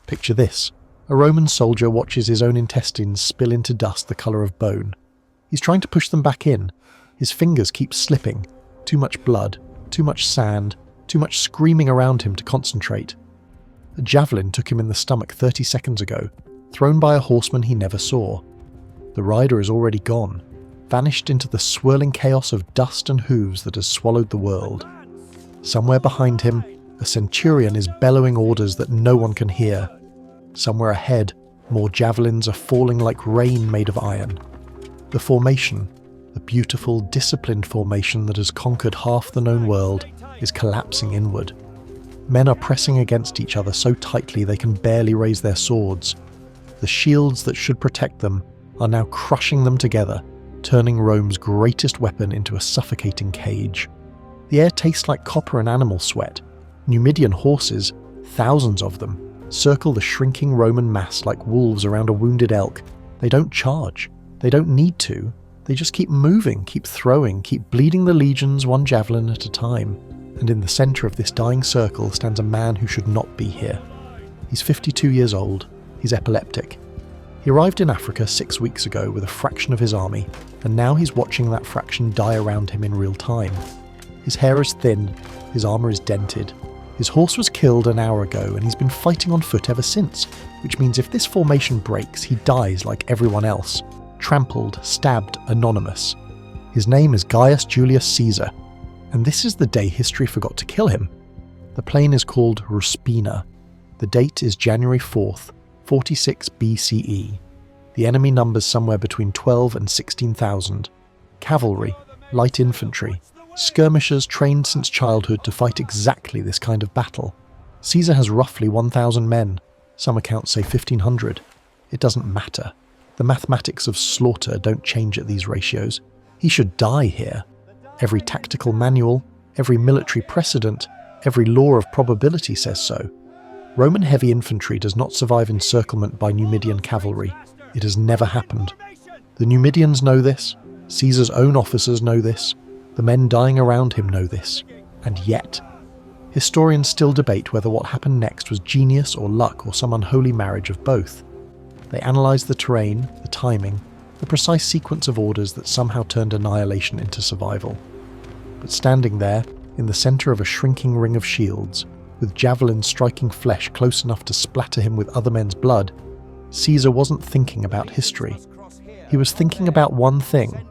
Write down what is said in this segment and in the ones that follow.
Picture this. A Roman soldier watches his own intestines spill into dust the colour of bone. He's trying to push them back in. His fingers keep slipping. Too much blood, too much sand, too much screaming around him to concentrate. A javelin took him in the stomach 30 seconds ago, thrown by a horseman he never saw. The rider is already gone, vanished into the swirling chaos of dust and hooves that has swallowed the world. Somewhere behind him, a centurion is bellowing orders that no one can hear. Somewhere ahead, more javelins are falling like rain made of iron. The formation, the beautiful, disciplined formation that has conquered half the known world, is collapsing inward. Men are pressing against each other so tightly they can barely raise their swords. The shields that should protect them are now crushing them together, turning Rome's greatest weapon into a suffocating cage. The air tastes like copper and animal sweat. Numidian horses, thousands of them, circle the shrinking Roman mass like wolves around a wounded elk. They don't charge. They don't need to. They just keep moving, keep throwing, keep bleeding the legions one javelin at a time. And in the centre of this dying circle stands a man who should not be here. He's 52 years old. He's epileptic. He arrived in Africa 6 weeks ago with a fraction of his army, and now he's watching that fraction die around him in real time. His hair is thin, his armour is dented. His horse was killed an hour ago, and he's been fighting on foot ever since, which means if this formation breaks, he dies like everyone else. Trampled, stabbed, anonymous. His name is Gaius Julius Caesar, and this is the day history forgot to kill him. The plain is called Ruspina. The date is January 4th, 46 BCE. The enemy numbers somewhere between 12 and 16,000. Cavalry, light infantry, skirmishers trained since childhood to fight exactly this kind of battle. Caesar has roughly 1,000 men. Some accounts say 1,500. It doesn't matter. The mathematics of slaughter don't change at these ratios. He should die here. Every tactical manual, every military precedent, every law of probability says so. Roman heavy infantry does not survive encirclement by Numidian cavalry. It has never happened. The Numidians know this. Caesar's own officers know this. The men dying around him know this. And yet, historians still debate whether what happened next was genius or luck or some unholy marriage of both. They analyse the terrain, the timing, the precise sequence of orders that somehow turned annihilation into survival. But standing there, in the centre of a shrinking ring of shields, with javelins striking flesh close enough to splatter him with other men's blood, Caesar wasn't thinking about history. He was thinking about one thing.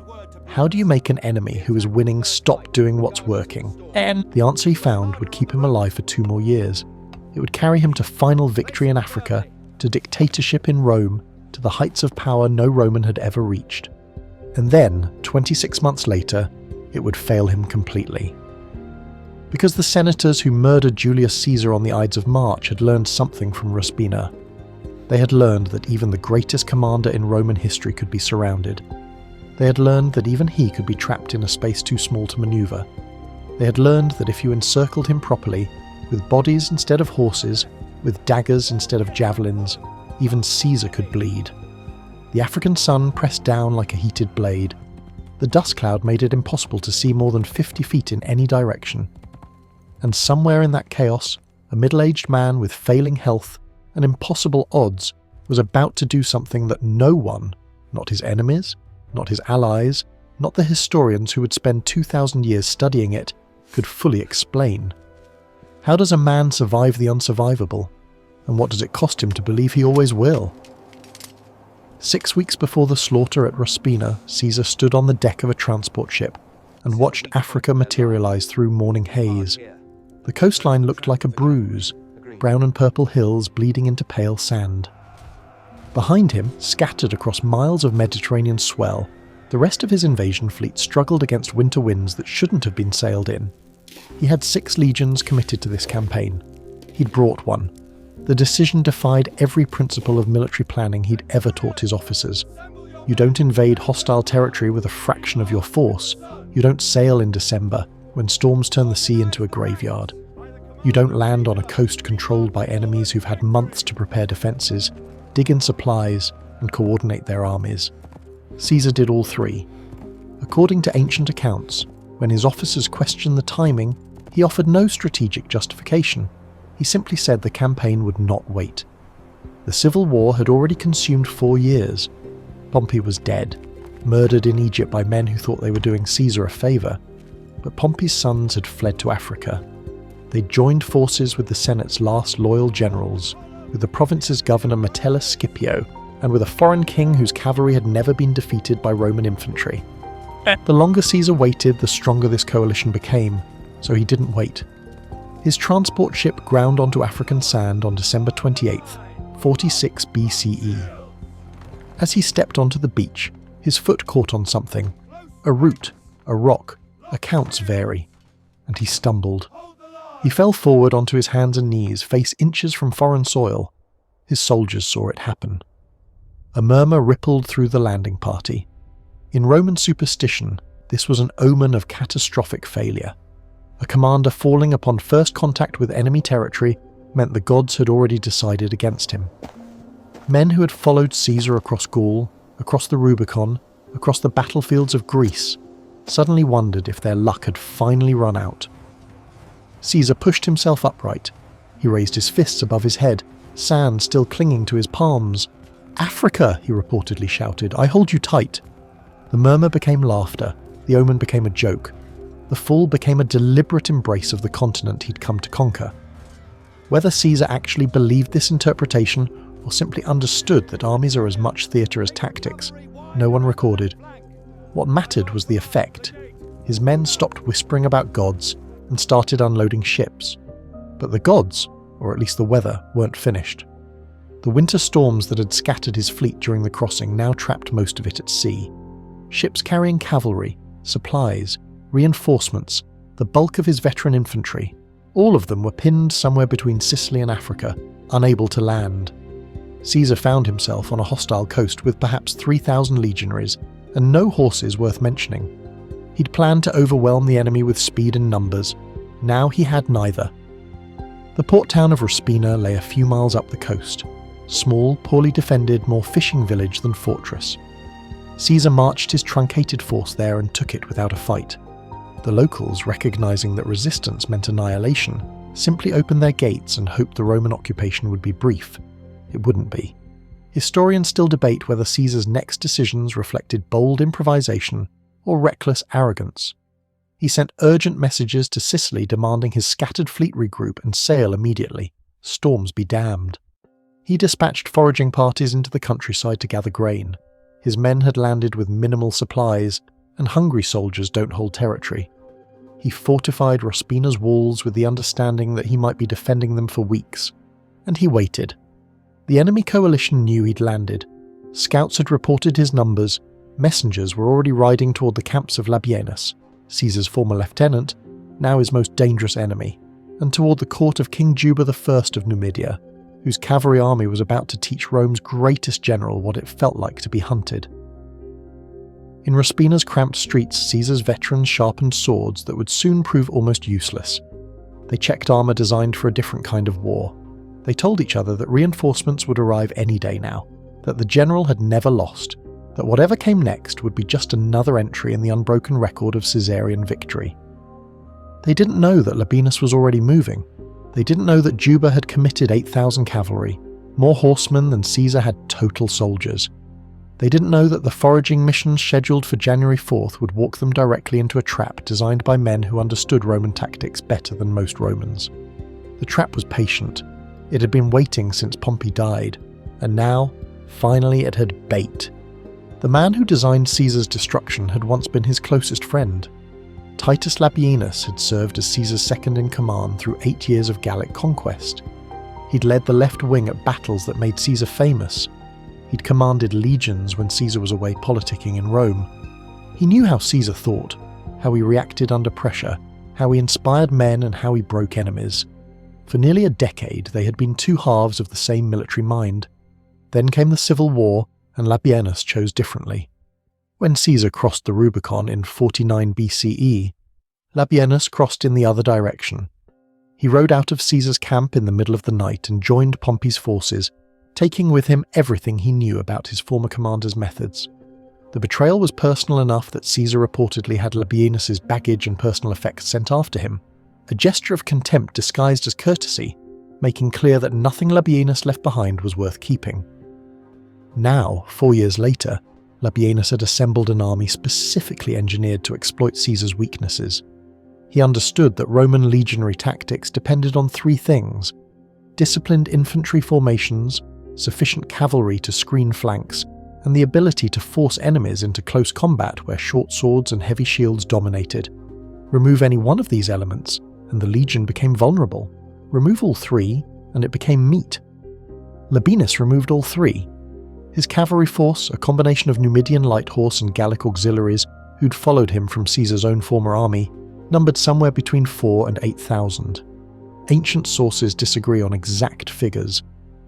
How do you make an enemy who is winning stop doing what's working? And the answer he found would keep him alive for 2 more years. It would carry him to final victory in Africa, to dictatorship in Rome, to the heights of power no Roman had ever reached. And then, 26 months later, it would fail him completely. Because the senators who murdered Julius Caesar on the Ides of March had learned something from Ruspina. They had learned that even the greatest commander in Roman history could be surrounded. They had learned that even he could be trapped in a space too small to maneuver. They had learned that if you encircled him properly, with bodies instead of horses, with daggers instead of javelins, even Caesar could bleed. The African sun pressed down like a heated blade. The dust cloud made it impossible to see more than 50 feet in any direction. And somewhere in that chaos, a middle-aged man with failing health and impossible odds was about to do something that no one, not his enemies, not his allies, not the historians who would spend 2,000 years studying it, could fully explain. How does a man survive the unsurvivable? And what does it cost him to believe he always will? 6 weeks before the slaughter at Ruspina, Caesar stood on the deck of a transport ship and watched Africa materialize through morning haze. The coastline looked like a bruise, brown and purple hills bleeding into pale sand. Behind him, scattered across miles of Mediterranean swell, the rest of his invasion fleet struggled against winter winds that shouldn't have been sailed in. He had 6 legions committed to this campaign. He'd brought one. The decision defied every principle of military planning he'd ever taught his officers. You don't invade hostile territory with a fraction of your force. You don't sail in December, when storms turn the sea into a graveyard. You don't land on a coast controlled by enemies who've had months to prepare defences, dig in supplies, and coordinate their armies. Caesar did all 3. According to ancient accounts, when his officers questioned the timing, he offered no strategic justification. He simply said the campaign would not wait. The civil war had already consumed 4 years. Pompey was dead, murdered in Egypt by men who thought they were doing Caesar a favour. But Pompey's sons had fled to Africa. They'd joined forces with the Senate's last loyal generals, with the province's governor Metellus Scipio, and with a foreign king whose cavalry had never been defeated by Roman infantry. The longer Caesar waited, the stronger this coalition became, so he didn't wait. His transport ship ground onto African sand on December 28th, 46 BCE. As he stepped onto the beach, his foot caught on something. A root, a rock, accounts vary, and he stumbled. He fell forward onto his hands and knees, face inches from foreign soil. His soldiers saw it happen. A murmur rippled through the landing party. In Roman superstition, this was an omen of catastrophic failure. A commander falling upon first contact with enemy territory meant the gods had already decided against him. Men who had followed Caesar across Gaul, across the Rubicon, across the battlefields of Greece, suddenly wondered if their luck had finally run out. Caesar pushed himself upright. He raised his fists above his head, sand still clinging to his palms. "Africa!" he reportedly shouted. "I hold you tight." The murmur became laughter. The omen became a joke. The fall became a deliberate embrace of the continent he'd come to conquer. Whether Caesar actually believed this interpretation or simply understood that armies are as much theatre as tactics, no one recorded. What mattered was the effect. His men stopped whispering about gods and started unloading ships. But the gods, or at least the weather, weren't finished. The winter storms that had scattered his fleet during the crossing now trapped most of it at sea. Ships carrying cavalry, supplies, reinforcements, the bulk of his veteran infantry, all of them were pinned somewhere between Sicily and Africa, unable to land. Caesar found himself on a hostile coast with perhaps 3,000 legionaries, and no horses worth mentioning. He'd planned to overwhelm the enemy with speed and numbers. Now he had neither. The port town of Ruspina lay a few miles up the coast. Small, poorly defended, more fishing village than fortress. Caesar marched his truncated force there and took it without a fight. The locals, recognizing that resistance meant annihilation, simply opened their gates and hoped the Roman occupation would be brief. It wouldn't be. Historians still debate whether Caesar's next decisions reflected bold improvisation or reckless arrogance. He sent urgent messages to Sicily demanding his scattered fleet regroup and sail immediately. Storms be damned. He dispatched foraging parties into the countryside to gather grain. His men had landed with minimal supplies, and hungry soldiers don't hold territory. He fortified Ruspina's walls with the understanding that he might be defending them for weeks. And he waited. The enemy coalition knew he'd landed. Scouts had reported his numbers. Messengers were already riding toward the camps of Labienus, Caesar's former lieutenant, now his most dangerous enemy, and toward the court of King Juba I of Numidia, whose cavalry army was about to teach Rome's greatest general what it felt like to be hunted. In Ruspina's cramped streets, Caesar's veterans sharpened swords that would soon prove almost useless. They checked armour designed for a different kind of war. They told each other that reinforcements would arrive any day now, that the general had never lost, that whatever came next would be just another entry in the unbroken record of Caesarian victory. They didn't know that Labienus was already moving. They didn't know that Juba had committed 8,000 cavalry, more horsemen than Caesar had total soldiers. They didn't know that the foraging missions scheduled for January 4th would walk them directly into a trap designed by men who understood Roman tactics better than most Romans. The trap was patient. It had been waiting since Pompey died, and now, finally, it had bait. The man who designed Caesar's destruction had once been his closest friend. Titus Labienus had served as Caesar's second-in-command through 8 years of Gallic conquest. He'd led the left wing at battles that made Caesar famous. He'd commanded legions when Caesar was away politicking in Rome. He knew how Caesar thought, how he reacted under pressure, how he inspired men and how he broke enemies. For nearly a decade, they had been two halves of the same military mind. Then came the Civil War, and Labienus chose differently. When Caesar crossed the Rubicon in 49 BCE, Labienus crossed in the other direction. He rode out of Caesar's camp in the middle of the night and joined Pompey's forces, taking with him everything he knew about his former commander's methods. The betrayal was personal enough that Caesar reportedly had Labienus's baggage and personal effects sent after him, a gesture of contempt disguised as courtesy. making clear that nothing Labienus left behind was worth keeping. Now, 4 years later, Labienus had assembled an army specifically engineered to exploit Caesar's weaknesses. He understood that Roman legionary tactics depended on three things: disciplined infantry formations, sufficient cavalry to screen flanks, and the ability to force enemies into close combat where short swords and heavy shields dominated. Remove any one of these elements, and the legion became vulnerable. Remove all three, and it became meat. Labienus removed all three. His cavalry force, a combination of Numidian light horse and Gallic auxiliaries who'd followed him from Caesar's own former army, numbered somewhere between 4,000 and 8,000. Ancient sources disagree on exact figures,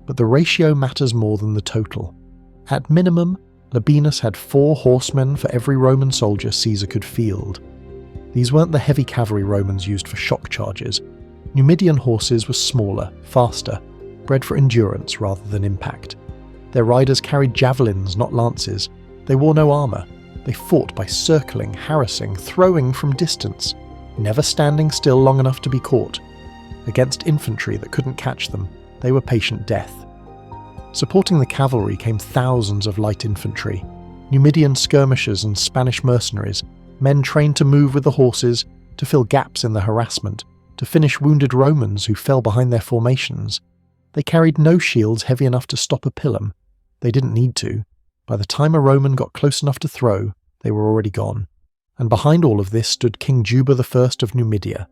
but the ratio matters more than the total. At minimum, Labienus had 4 horsemen for every Roman soldier Caesar could field. These weren't the heavy cavalry Romans used for shock charges. Numidian horses were smaller, faster, bred for endurance rather than impact. Their riders carried javelins, not lances. They wore no armour. They fought by circling, harassing, throwing from distance, never standing still long enough to be caught. Against infantry that couldn't catch them, they were patient death. Supporting the cavalry came thousands of light infantry, Numidian skirmishers and Spanish mercenaries, men trained to move with the horses, to fill gaps in the harassment, to finish wounded Romans who fell behind their formations. They carried no shields heavy enough to stop a pilum. They didn't need to. By the time a Roman got close enough to throw, they were already gone. And behind all of this stood King Juba I of Numidia.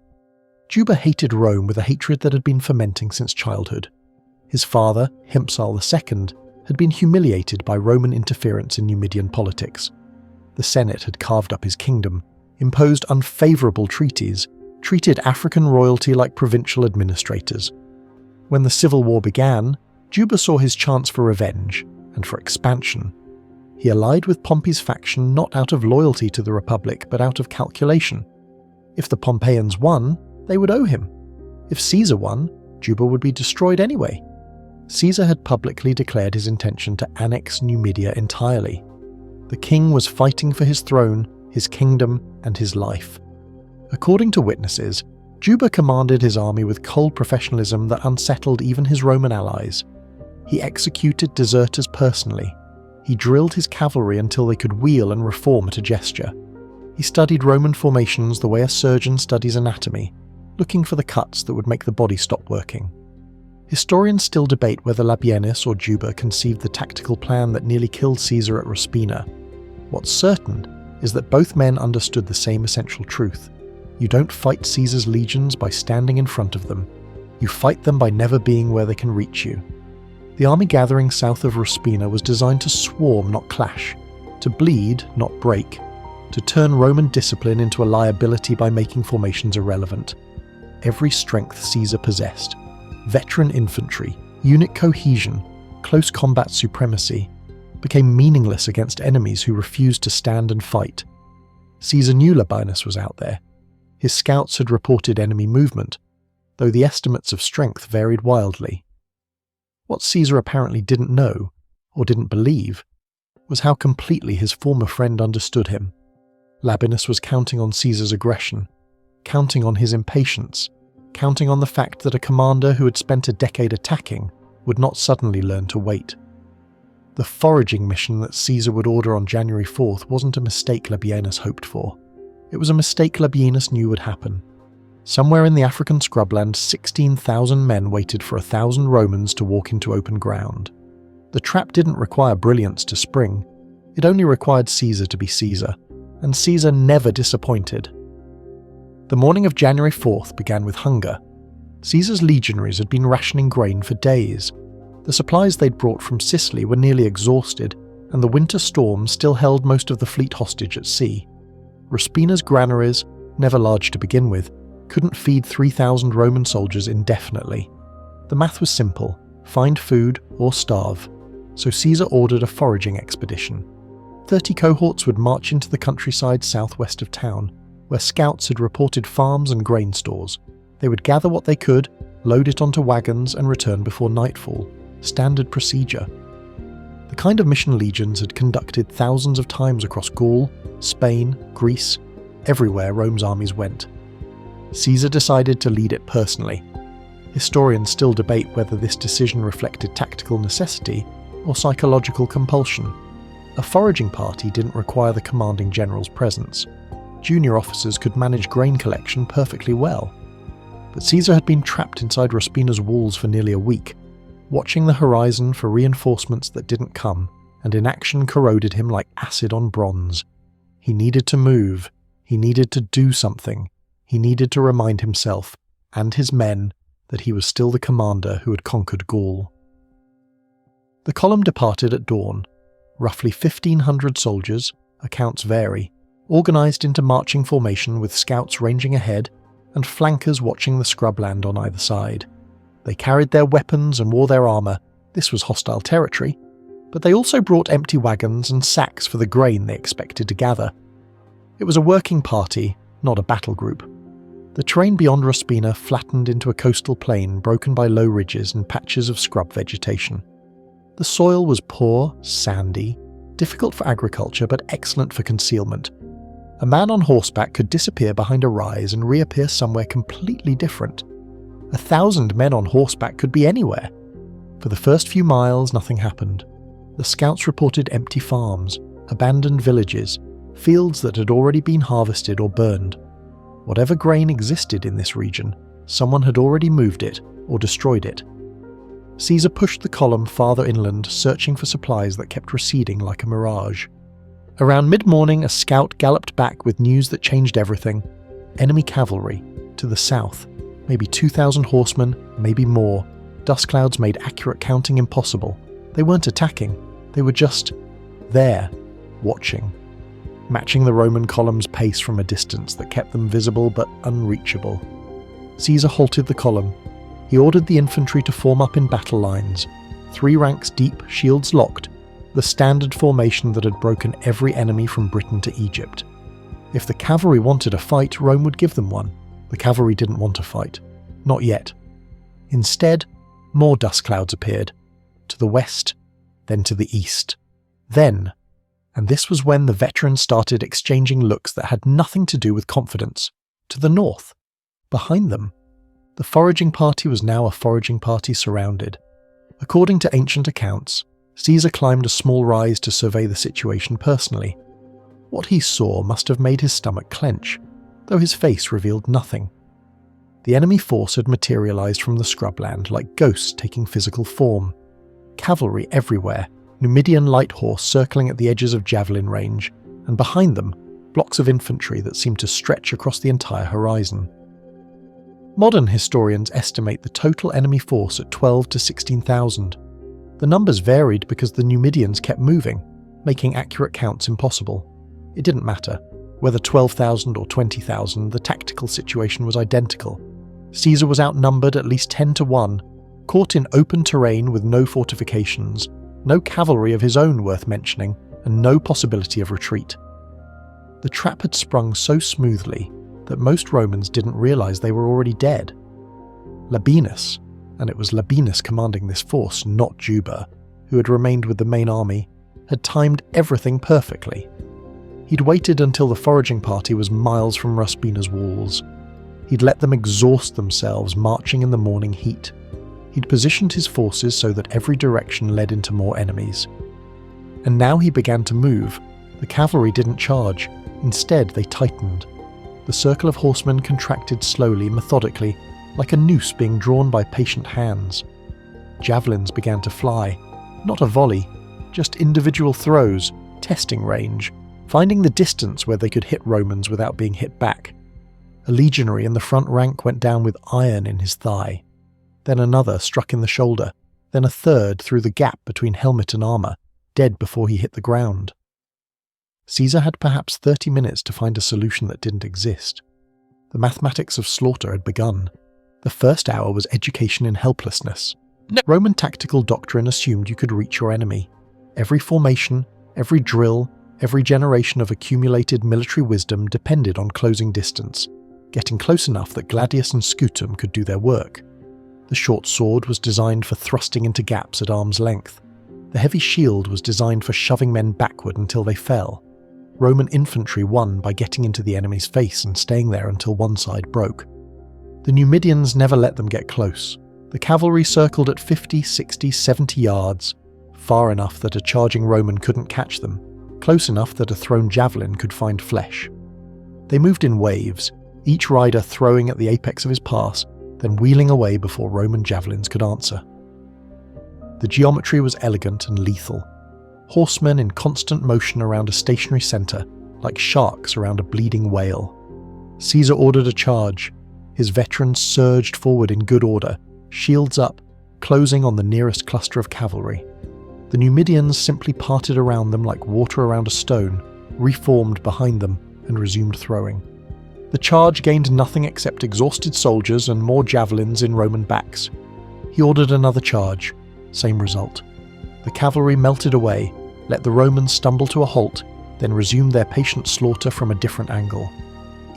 Juba hated Rome with a hatred that had been fermenting since childhood. His father, Himpsal II, had been humiliated by Roman interference in Numidian politics. The Senate had carved up his kingdom, imposed unfavourable treaties, treated African royalty like provincial administrators. When the civil war began, Juba saw his chance for revenge and for expansion. He allied with Pompey's faction not out of loyalty to the Republic but out of calculation. If the Pompeians won, they would owe him. If Caesar won, Juba would be destroyed anyway. Caesar had publicly declared his intention to annex Numidia entirely. The king was fighting for his throne, his kingdom, and his life. According to witnesses, Juba commanded his army with cold professionalism that unsettled even his Roman allies. He executed deserters personally. He drilled his cavalry until they could wheel and reform at a gesture. He studied Roman formations the way a surgeon studies anatomy, looking for the cuts that would make the body stop working. Historians still debate whether Labienus or Juba conceived the tactical plan that nearly killed Caesar at Ruspina. What's certain is that both men understood the same essential truth. You don't fight Caesar's legions by standing in front of them. You fight them by never being where they can reach you. The army gathering south of Ruspina was designed to swarm, not clash, to bleed, not break, to turn Roman discipline into a liability by making formations irrelevant. Every strength Caesar possessed, veteran infantry, unit cohesion, close combat supremacy, became meaningless against enemies who refused to stand and fight. Caesar knew Labienus was out there. His scouts had reported enemy movement, though the estimates of strength varied wildly. What Caesar apparently didn't know, or didn't believe, was how completely his former friend understood him. Labienus was counting on Caesar's aggression, counting on his impatience, counting on the fact that a commander who had spent a decade attacking would not suddenly learn to wait. The foraging mission that Caesar would order on January 4th wasn't a mistake Labienus hoped for. It was a mistake Labienus knew would happen. Somewhere in the African scrubland, 16,000 men waited for 1,000 Romans to walk into open ground. The trap didn't require brilliance to spring. It only required Caesar to be Caesar, and Caesar never disappointed. The morning of January 4th began with hunger. Caesar's legionaries had been rationing grain for days. The supplies they'd brought from Sicily were nearly exhausted, and the winter storm still held most of the fleet hostage at sea. Ruspina's granaries, never large to begin with, couldn't feed 3,000 Roman soldiers indefinitely. The math was simple: find food or starve. So Caesar ordered a foraging expedition. 30 cohorts would march into the countryside southwest of town, where scouts had reported farms and grain stores. They would gather what they could, load it onto wagons, and return before nightfall. Standard procedure. The kind of mission legions had conducted thousands of times across Gaul, Spain, Greece, everywhere Rome's armies went. Caesar decided to lead it personally. Historians still debate whether this decision reflected tactical necessity or psychological compulsion. A foraging party didn't require the commanding general's presence. Junior officers could manage grain collection perfectly well. But Caesar had been trapped inside Ruspina's walls for nearly a week, watching the horizon for reinforcements that didn't come, and inaction corroded him like acid on bronze. He needed to move. He needed to do something. He needed to remind himself, and his men, that he was still the commander who had conquered Gaul. The column departed at dawn. Roughly 1,500 soldiers, accounts vary, organised into marching formation with scouts ranging ahead and flankers watching the scrubland on either side. They carried their weapons and wore their armour. This was hostile territory, but they also brought empty wagons and sacks for the grain they expected to gather. It was a working party, not a battle group. The terrain beyond Ruspina flattened into a coastal plain broken by low ridges and patches of scrub vegetation. The soil was poor, sandy, difficult for agriculture but excellent for concealment. A man on horseback could disappear behind a rise and reappear somewhere completely different. 1,000 men on horseback could be anywhere. For the first few miles, nothing happened. The scouts reported empty farms, abandoned villages, fields that had already been harvested or burned. Whatever grain existed in this region, someone had already moved it or destroyed it. Caesar pushed the column farther inland, searching for supplies that kept receding like a mirage. Around mid-morning, a scout galloped back with news that changed everything. Enemy cavalry, to the south. Maybe 2,000 horsemen, maybe more. Dust clouds made accurate counting impossible. They weren't attacking, they were just there, watching. Matching the Roman column's pace from a distance that kept them visible but unreachable. Caesar halted the column. He ordered the infantry to form up in battle lines, 3 ranks deep, shields locked, the standard formation that had broken every enemy from Britain to Egypt. If the cavalry wanted a fight, Rome would give them one. The cavalry didn't want a fight. Not yet. Instead, more dust clouds appeared. To the west, then to the east. Then, and this was when the veterans started exchanging looks that had nothing to do with confidence, to the north. Behind them, the foraging party was now a foraging party surrounded. According to ancient accounts, Caesar climbed a small rise to survey the situation personally. What he saw must have made his stomach clench, though his face revealed nothing. The enemy force had materialized from the scrubland like ghosts taking physical form. Cavalry everywhere, Numidian light horse circling at the edges of javelin range, and behind them, blocks of infantry that seemed to stretch across the entire horizon. Modern historians estimate the total enemy force at 12 to 16,000. The numbers varied because the Numidians kept moving, making accurate counts impossible. It didn't matter. Whether 12,000 or 20,000, the tactical situation was identical. Caesar was outnumbered at least 10 to 1, caught in open terrain with no fortifications, no cavalry of his own worth mentioning, and no possibility of retreat. The trap had sprung so smoothly that most Romans didn't realize they were already dead. Labienus, and it was Labienus commanding this force, not Juba, who had remained with the main army, had timed everything perfectly. He'd waited until the foraging party was miles from Ruspina's walls. He'd let them exhaust themselves marching in the morning heat. He'd positioned his forces so that every direction led into more enemies. And now he began to move. The cavalry didn't charge. Instead, they tightened. The circle of horsemen contracted slowly, methodically, like a noose being drawn by patient hands. Javelins began to fly. Not a volley, just individual throws, testing range, finding the distance where they could hit Romans without being hit back. A legionary in the front rank went down with iron in his thigh. Then another struck in the shoulder, then a third through the gap between helmet and armour, dead before he hit the ground. Caesar had perhaps 30 minutes to find a solution that didn't exist. The mathematics of slaughter had begun. The first hour was education in helplessness. Roman tactical doctrine assumed you could reach your enemy. Every formation, every drill, every generation of accumulated military wisdom depended on closing distance, getting close enough that gladius and scutum could do their work. The short sword was designed for thrusting into gaps at arm's length. The heavy shield was designed for shoving men backward until they fell. Roman infantry won by getting into the enemy's face and staying there until one side broke. The Numidians never let them get close. The cavalry circled at 50, 60, 70 yards, far enough that a charging Roman couldn't catch them, close enough that a thrown javelin could find flesh. They moved in waves, each rider throwing at the apex of his pass, then wheeling away before Roman javelins could answer. The geometry was elegant and lethal. Horsemen in constant motion around a stationary centre, like sharks around a bleeding whale. Caesar ordered a charge. His veterans surged forward in good order, shields up, closing on the nearest cluster of cavalry. The Numidians simply parted around them like water around a stone, reformed behind them, and resumed throwing. The charge gained nothing except exhausted soldiers and more javelins in Roman backs. He ordered another charge. Same result. The cavalry melted away, let the Romans stumble to a halt, then resumed their patient slaughter from a different angle.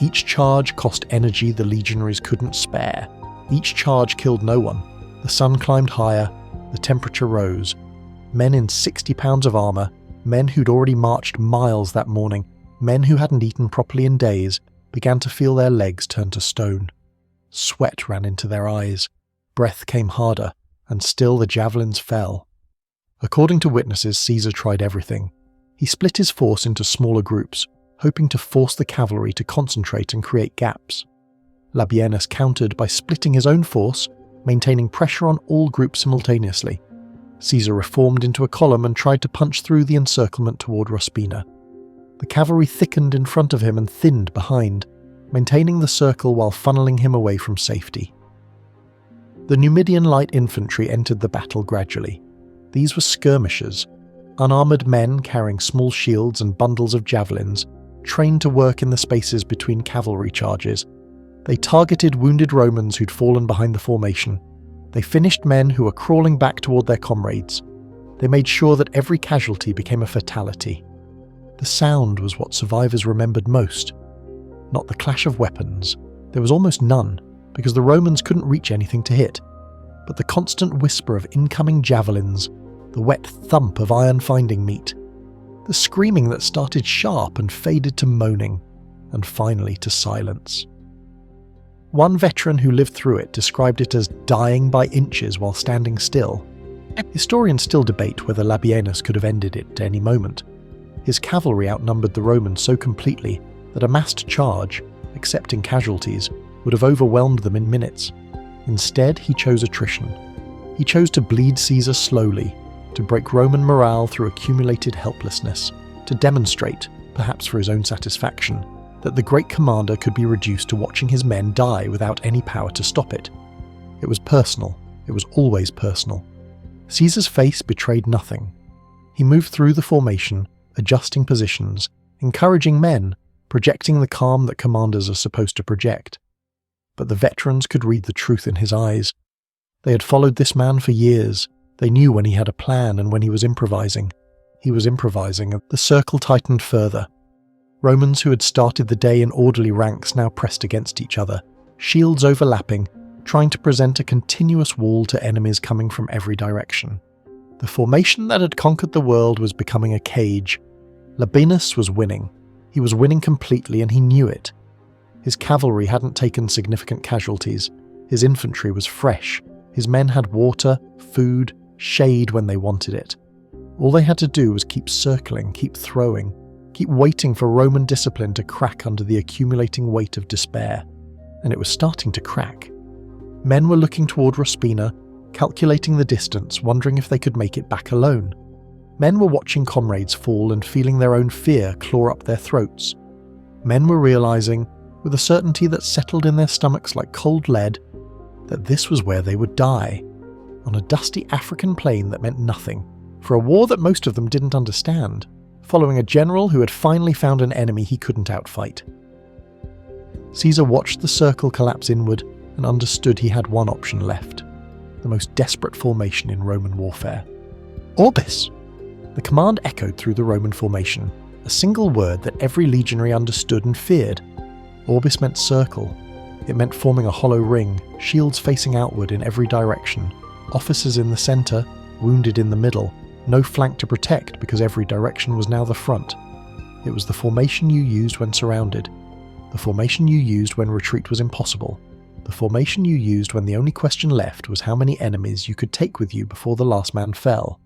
Each charge cost energy the legionaries couldn't spare. Each charge killed no one. The sun climbed higher, the temperature rose. Men in 60 pounds of armour, men who'd already marched miles that morning, men who hadn't eaten properly in days, began to feel their legs turn to stone. Sweat ran into their eyes. Breath came harder, and still the javelins fell. According to witnesses, Caesar tried everything. He split his force into smaller groups, hoping to force the cavalry to concentrate and create gaps. Labienus countered by splitting his own force, maintaining pressure on all groups simultaneously. Caesar reformed into a column and tried to punch through the encirclement toward Ruspina. The cavalry thickened in front of him and thinned behind, maintaining the circle while funneling him away from safety. The Numidian light infantry entered the battle gradually. These were skirmishers, unarmoured men carrying small shields and bundles of javelins, trained to work in the spaces between cavalry charges. They targeted wounded Romans who'd fallen behind the formation. They finished men who were crawling back toward their comrades. They made sure that every casualty became a fatality. The sound was what survivors remembered most. Not the clash of weapons. There was almost none, because the Romans couldn't reach anything to hit. But the constant whisper of incoming javelins, the wet thump of iron finding meat, the screaming that started sharp and faded to moaning, and finally to silence. One veteran who lived through it described it as dying by inches while standing still. Historians still debate whether Labienus could have ended it at any moment. His cavalry outnumbered the Romans so completely that a massed charge, accepting casualties, would have overwhelmed them in minutes. Instead, he chose attrition. He chose to bleed Caesar slowly, to break Roman morale through accumulated helplessness, to demonstrate, perhaps for his own satisfaction, that the great commander could be reduced to watching his men die without any power to stop it. It was personal. It was always personal. Caesar's face betrayed nothing. He moved through the formation, adjusting positions, encouraging men, projecting the calm that commanders are supposed to project. But the veterans could read the truth in his eyes. They had followed this man for years. They knew when he had a plan and when he was improvising. He was improvising, and the circle tightened further. Romans who had started the day in orderly ranks now pressed against each other, shields overlapping, trying to present a continuous wall to enemies coming from every direction. The formation that had conquered the world was becoming a cage. Labienus was winning. He was winning completely, and he knew it. His cavalry hadn't taken significant casualties. His infantry was fresh. His men had water, food, shade when they wanted it. All they had to do was keep circling, keep throwing, keep waiting for Roman discipline to crack under the accumulating weight of despair. And it was starting to crack. Men were looking toward Ruspina, calculating the distance, wondering if they could make it back alone. Men were watching comrades fall and feeling their own fear claw up their throats. Men were realizing, with a certainty that settled in their stomachs like cold lead, that this was where they would die, on a dusty African plain that meant nothing, for a war that most of them didn't understand, following a general who had finally found an enemy he couldn't outfight. Caesar watched the circle collapse inward and understood he had one option left, the most desperate formation in Roman warfare. Orbis! The command echoed through the Roman formation, a single word that every legionary understood and feared. Orbis meant circle. It meant forming a hollow ring, shields facing outward in every direction, officers in the centre, wounded in the middle, no flank to protect because every direction was now the front. It was the formation you used when surrounded, the formation you used when retreat was impossible, the the formation you used when the only question left was how many enemies you could take with you before the last man fell.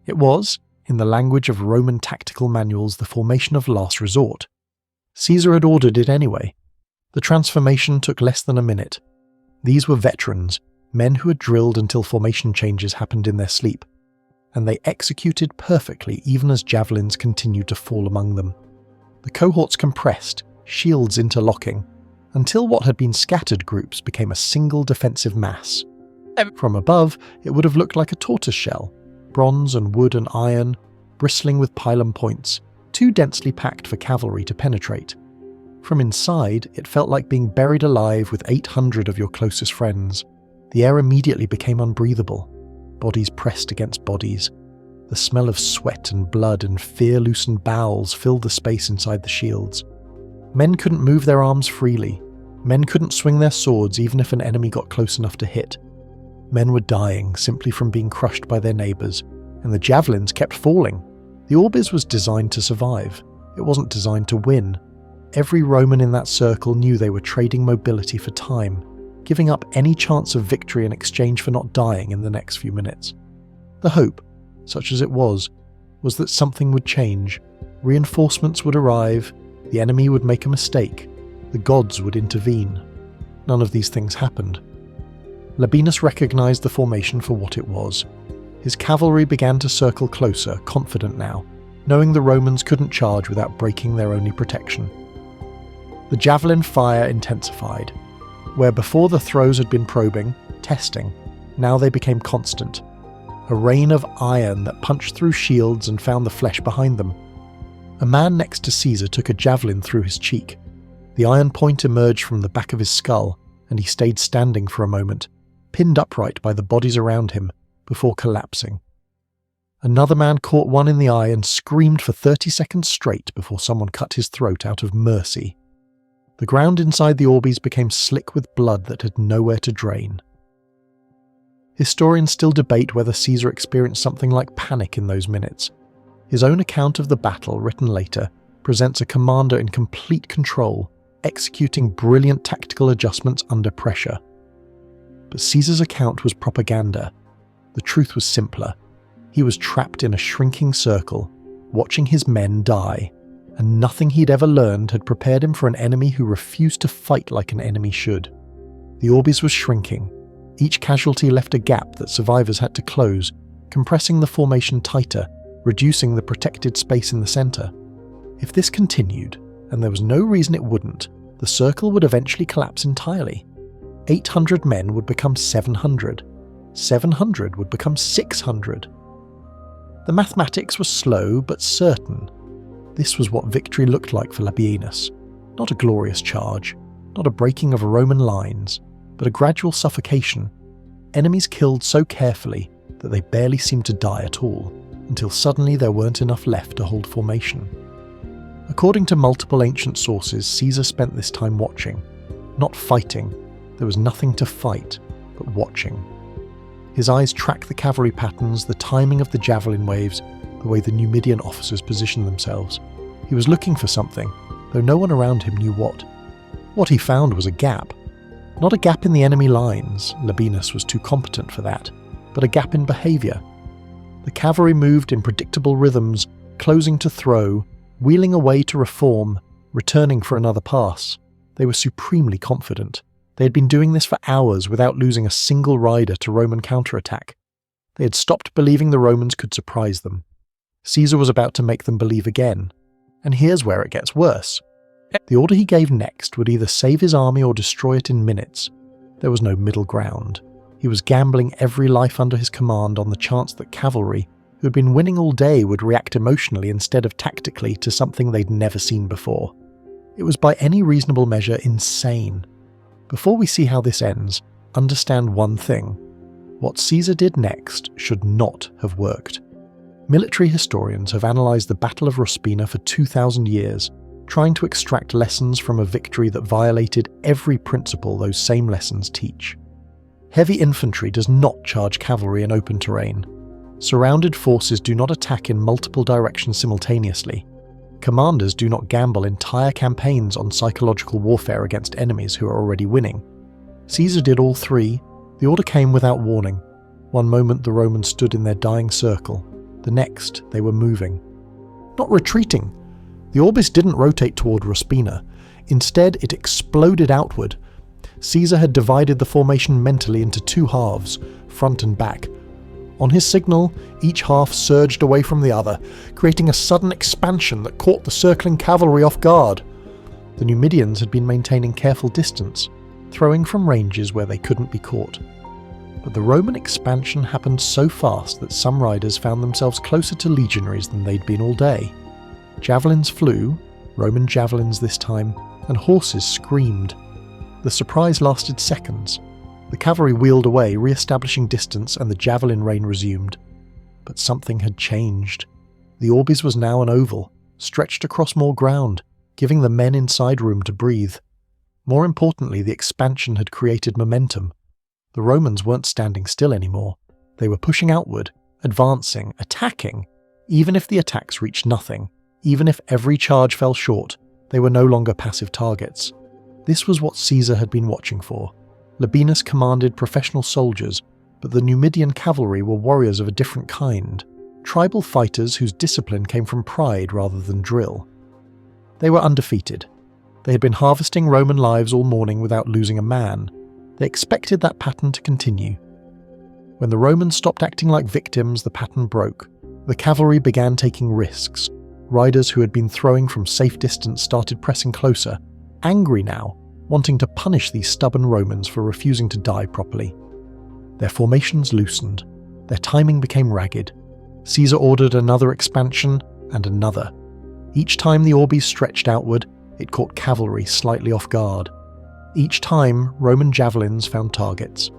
It was, in the language of Roman tactical manuals, the formation of last resort. Caesar had ordered it anyway. The transformation took less than a minute. These were veterans, men who had drilled until formation changes happened in their sleep, and they executed perfectly even as javelins continued to fall among them. The cohorts compressed, shields interlocking, until what had been scattered groups became a single defensive mass. From above, it would have looked like a tortoise shell, bronze and wood and iron, bristling with pylon points, too densely packed for cavalry to penetrate. From inside, it felt like being buried alive with 800 of your closest friends. The air immediately became unbreathable. Bodies pressed against bodies. The smell of sweat and blood and fear-loosened bowels filled the space inside the shields. Men couldn't move their arms freely. Men couldn't swing their swords even if an enemy got close enough to hit. Men were dying simply from being crushed by their neighbours, and the javelins kept falling. The orbis was designed to survive. It wasn't designed to win. Every Roman in that circle knew they were trading mobility for time, giving up any chance of victory in exchange for not dying in the next few minutes. The hope, such as it was that something would change. Reinforcements would arrive, the enemy would make a mistake, the gods would intervene. None of these things happened. Labienus recognized the formation for what it was. His cavalry began to circle closer, confident now, knowing the Romans couldn't charge without breaking their only protection. The javelin fire intensified. Where before the throws had been probing, testing, now they became constant. A rain of iron that punched through shields and found the flesh behind them. A man next to Caesar took a javelin through his cheek. The iron point emerged from the back of his skull, and he stayed standing for a moment, pinned upright by the bodies around him, before collapsing. Another man caught one in the eye and screamed for 30 seconds straight before someone cut his throat out of mercy. The ground inside the orbis became slick with blood that had nowhere to drain. Historians still debate whether Caesar experienced something like panic in those minutes. His own account of the battle, written later, presents a commander in complete control, executing brilliant tactical adjustments under pressure. But Caesar's account was propaganda. The truth was simpler. He was trapped in a shrinking circle, watching his men die, and nothing he'd ever learned had prepared him for an enemy who refused to fight like an enemy should. The orbis was shrinking. Each casualty left a gap that survivors had to close, compressing the formation tighter, reducing the protected space in the centre. If this continued, and there was no reason it wouldn't, the circle would eventually collapse entirely. 800 men would become 700. 700 would become 600. The mathematics were slow but certain. This was what victory looked like for Labienus. Not a glorious charge, not a breaking of Roman lines, but a gradual suffocation. Enemies killed so carefully that they barely seemed to die at all, until suddenly there weren't enough left to hold formation. According to multiple ancient sources, Caesar spent this time watching, not fighting. There was nothing to fight, but watching. His eyes tracked the cavalry patterns, the timing of the javelin waves, the way the Numidian officers positioned themselves. He was looking for something, though no one around him knew what. What he found was a gap. Not a gap in the enemy lines, Labienus was too competent for that, but a gap in behaviour. The cavalry moved in predictable rhythms, closing to throw, wheeling away to reform, returning for another pass. They were supremely confident. They had been doing this for hours without losing a single rider to Roman counterattack. They had stopped believing the Romans could surprise them. Caesar was about to make them believe again. And here's where it gets worse. The order he gave next would either save his army or destroy it in minutes. There was no middle ground. He was gambling every life under his command on the chance that cavalry, who had been winning all day, would react emotionally instead of tactically to something they'd never seen before. It was by any reasonable measure insane. Before we see how this ends, understand one thing. What Caesar did next should not have worked. Military historians have analysed the Battle of Ruspina for 2,000 years, trying to extract lessons from a victory that violated every principle those same lessons teach. Heavy infantry does not charge cavalry in open terrain. Surrounded forces do not attack in multiple directions simultaneously. Commanders do not gamble entire campaigns on psychological warfare against enemies who are already winning. Caesar did all three. The order came without warning. One moment the Romans stood in their dying circle. The next, they were moving. Not retreating. The orbis didn't rotate toward Ruspina. Instead, it exploded outward. Caesar had divided the formation mentally into two halves, front and back. On his signal, each half surged away from the other, creating a sudden expansion that caught the circling cavalry off guard. The Numidians had been maintaining careful distance, throwing from ranges where they couldn't be caught. But the Roman expansion happened so fast that some riders found themselves closer to legionaries than they'd been all day. Javelins flew, Roman javelins this time, and horses screamed. The surprise lasted seconds. The cavalry wheeled away, re-establishing distance, and the javelin rain resumed. But something had changed. The orbis was now an oval, stretched across more ground, giving the men inside room to breathe. More importantly, the expansion had created momentum. The Romans weren't standing still anymore. They were pushing outward, advancing, attacking. Even if the attacks reached nothing, even if every charge fell short, they were no longer passive targets. This was what Caesar had been watching for. Labienus commanded professional soldiers, but the Numidian cavalry were warriors of a different kind, tribal fighters whose discipline came from pride rather than drill. They were undefeated. They had been harvesting Roman lives all morning without losing a man. They expected that pattern to continue. When the Romans stopped acting like victims, the pattern broke. The cavalry began taking risks. Riders who had been throwing from safe distance started pressing closer, angry now, wanting to punish these stubborn Romans for refusing to die properly. Their formations loosened. Their timing became ragged. Caesar ordered another expansion and another. Each time the orbis stretched outward, it caught cavalry slightly off guard. Each time, Roman javelins found targets.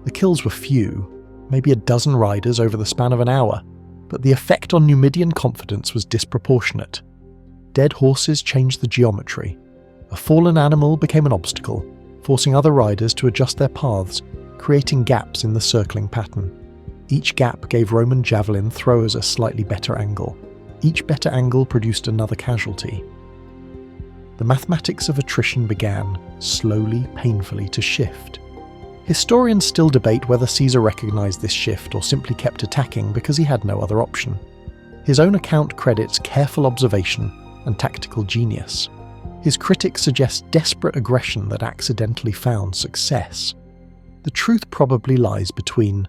The kills were few, maybe a dozen riders over the span of an hour, but the effect on Numidian confidence was disproportionate. Dead horses changed the geometry. A fallen animal became an obstacle, forcing other riders to adjust their paths, creating gaps in the circling pattern. Each gap gave Roman javelin throwers a slightly better angle. Each better angle produced another casualty. The mathematics of attrition began, slowly, painfully, to shift. Historians still debate whether Caesar recognized this shift or simply kept attacking because he had no other option. His own account credits careful observation and tactical genius. His critics suggest desperate aggression that accidentally found success. The truth probably lies between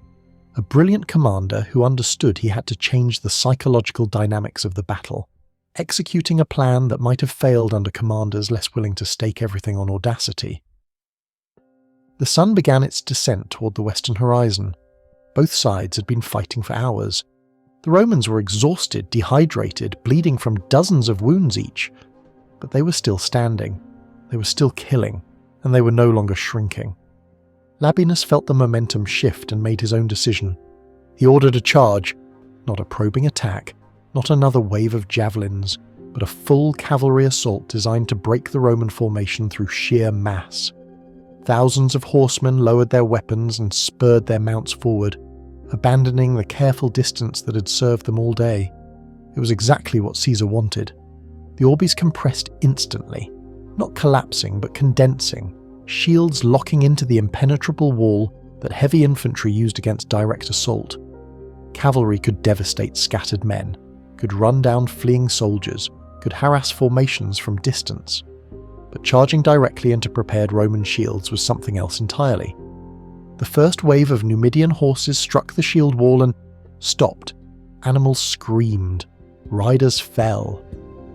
a brilliant commander who understood he had to change the psychological dynamics of the battle, executing a plan that might have failed under commanders less willing to stake everything on audacity. The sun began its descent toward the western horizon. Both sides had been fighting for hours. The Romans were exhausted, dehydrated, bleeding from dozens of wounds each. But they were still standing. They were still killing, and they were no longer shrinking. Labienus felt the momentum shift and made his own decision. He ordered a charge, not a probing attack, not another wave of javelins, but a full cavalry assault designed to break the Roman formation through sheer mass. Thousands of horsemen lowered their weapons and spurred their mounts forward, abandoning the careful distance that had served them all day. It was exactly what Caesar wanted. The orbis compressed instantly, not collapsing but condensing, shields locking into the impenetrable wall that heavy infantry used against direct assault. Cavalry could devastate scattered men, could run down fleeing soldiers, could harass formations from distance. But charging directly into prepared Roman shields was something else entirely. The first wave of Numidian horses struck the shield wall and stopped. Animals screamed. Riders fell.